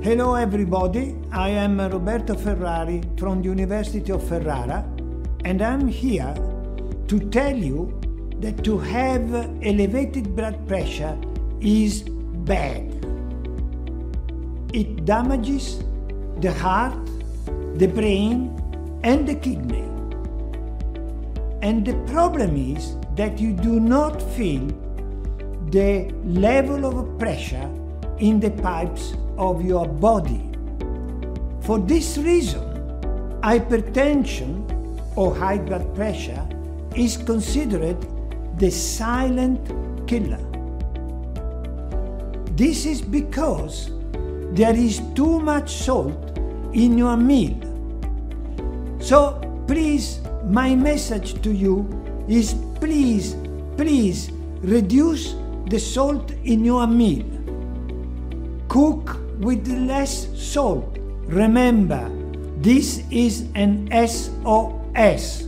Hello everybody, I am Roberto Ferrari from the University of Ferrara, and I'm here to tell you that to have elevated blood pressure is bad. It damages the heart, the brain, and the kidney. And the problem is that you do not feel the level of pressure in the pipes of your body. For this reason, hypertension or high blood pressure is considered the silent killer. This is because there is too much salt in your meal. So please, my message to you is please reduce the salt in your meal. Cook with less salt. Remember, this is an SOS.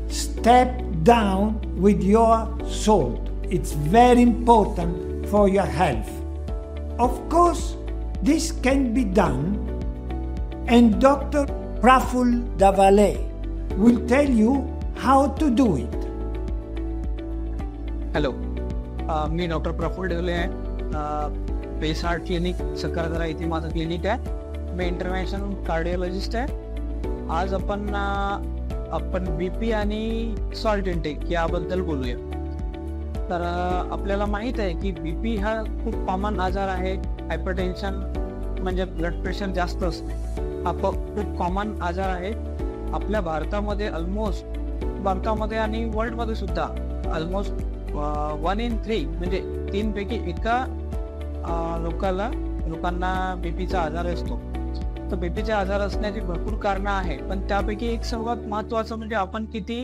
Step down with your salt. It's very important for your health. Of course, this can be done, and Dr. Praful Davale will tell you how to do it. Hello, मी doctor Praful Dawale आहे. Pace heart clinic सकरादरा इथे माझं clinic आहे. मी intervention cardiologist आहे. आज आपण BP आणि salt intake याबद्दल बोलूया. तर आपल्याला माहित आहे की बीपी हा खूप कॉमन आजार आहे. हायपरटेन्शन म्हणजे ब्लड प्रेशर जास्त असणे हा खूप कॉमन आजार आहे. आपल्या भारतामध्ये भारतामध्ये आणि वर्ल्डमध्ये सुद्धा ऑलमोस्ट 1 in 3 म्हणजे 3 पैकी एका लोकांना बीपीचा आजार असतो. तर बीपीचा आजार असण्याची भरपूर कारणं आहे, पण त्यापैकी एक सर्वात महत्वाचं म्हणजे आपण किती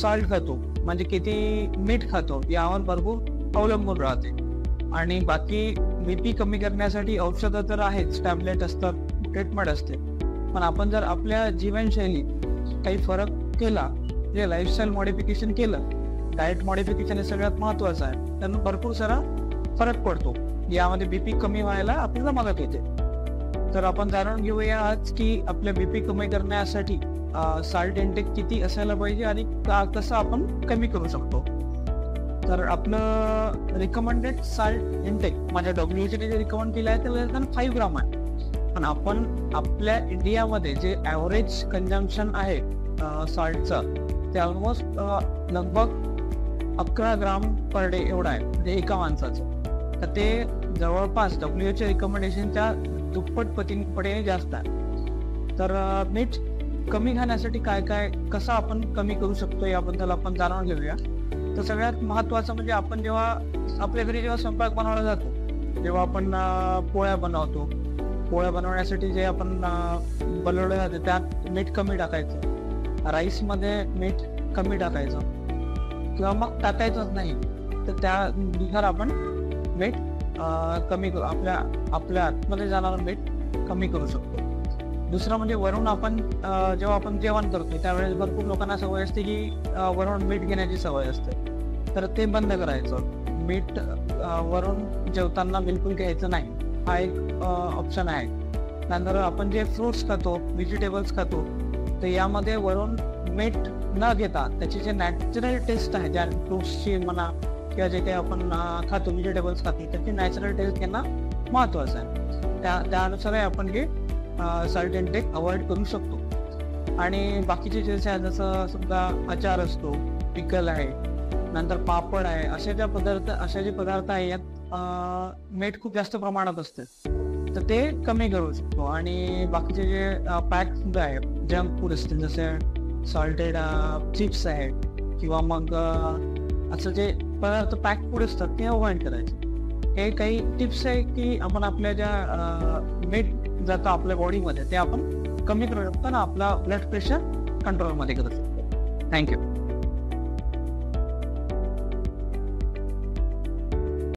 सॉल्ट खातो, म्हणजे किती मीठ खातो यावर भरपूर अवलंबून राहते. आणि बाकी बीपी कमी करण्यासाठी औषधं तर आहेच, टॅबलेट असतात, ट्रीटमेंट असते. पण आपण जर आपल्या जीवनशैलीत काही फरक केला, जे लाईफस्टाईल मॉडिफिकेशन केलं, डाएट मॉडिफिकेशन हे सगळ्यात महत्वाचं आहे, त्यांना भरपूर सारा फरक पडतो. यामध्ये बीपी कमी व्हायला आपल्याला मदत होते. तर आपण जाणून घेऊया आज की आपल्या बीपी कमी करण्यासाठी सॉल्ट इंटेक किती असायला पाहिजे आणि कसं आपण कमी करू शकतो. तर आपलं रिकमेंडेड सॉल्ट इंटेक म्हणजे WHO ने जे रिकमेंड केलं आहे ते लेस दॅन 5 ग्राम आहे. पण आपण आपल्या इंडियामध्ये जे ॲव्हरेज कंझम्पशन आहे सॉल्टचं ते ऑलमोस्ट लगभग 11 ग्राम पर डे एवढं आहे, म्हणजे एका माणसाचं. तर ते जवळपास WHO रिकमेंडेशनच्या दुप्पट पटीने जास्त आहे. तर मीठ कमी खाण्यासाठी कसं आपण कमी करू शकतो याबद्दल आपण जाणून घेऊया. तर सगळ्यात महत्वाचं म्हणजे आपण जेव्हा आपल्या घरी स्वयंपाक बनवला जातो, जेव्हा आपण पोळ्या बनवतो, पोळ्या बनवण्यासाठी जे आपण बनवलं जाते त्यात मीठ कमी टाकायचं, राईसमध्ये मीठ कमी टाकायचं किंवा मग टाकायचंच नाही. तर त्यानुसार आपण मीठ कमी करू, आपल्या आतमध्ये जाणारं मीठ कमी करू शकतो. दुसरं म्हणजे वरून जेव्हा आपण जेवण करतो त्यावेळेस भरपूर लोकांना सवय असते की वरून मीठ घेण्याची सवय असते. तर ते बंद करायचं. मीठ वरून जेवताना बिलकुल घ्यायचं नाही, हा एक ऑप्शन आहे. नंतर आपण जे फ्रुट्स खातो, व्हेजिटेबल्स खातो, तर यामध्ये वरून मीठ न घेता त्याची जे नॅचरल टेस्ट आहे, ज्या फ्रुट्सची म्हणा किंवा जे काही आपण खातो, व्हेजिटेबल्स खातो, त्याची नॅचरल टेस्ट घेणं महत्वाचं आहे. त्यानुसार आपण हे सॉल्ट इंटेक अवॉइड करू शकतो. आणि बाकीचे जे आहे जसं समजा अचार असतो, पिकल आहे, नंतर पापड आहे, असे जे पदार्थ आहे यात मीठ खूप जास्त प्रमाणात असते, तर ते कमी करू शकतो. आणि बाकीचे जे पॅक फूड आहे, जंक फूड असते, जसे सॉल्टेड चिप्स आहेत किंवा मग असं जे पदार्थ पॅक फूड असतात ते अवॉइड करायचे. हे काही टिप्स आहे की आपण आपल्या ज्या मीठ जातं आपल्या बॉडीमध्ये ते आपण कमी करू शकतो आणि आपला ब्लड प्रेशर कंट्रोलमध्ये करू शकतो. थँक्यू.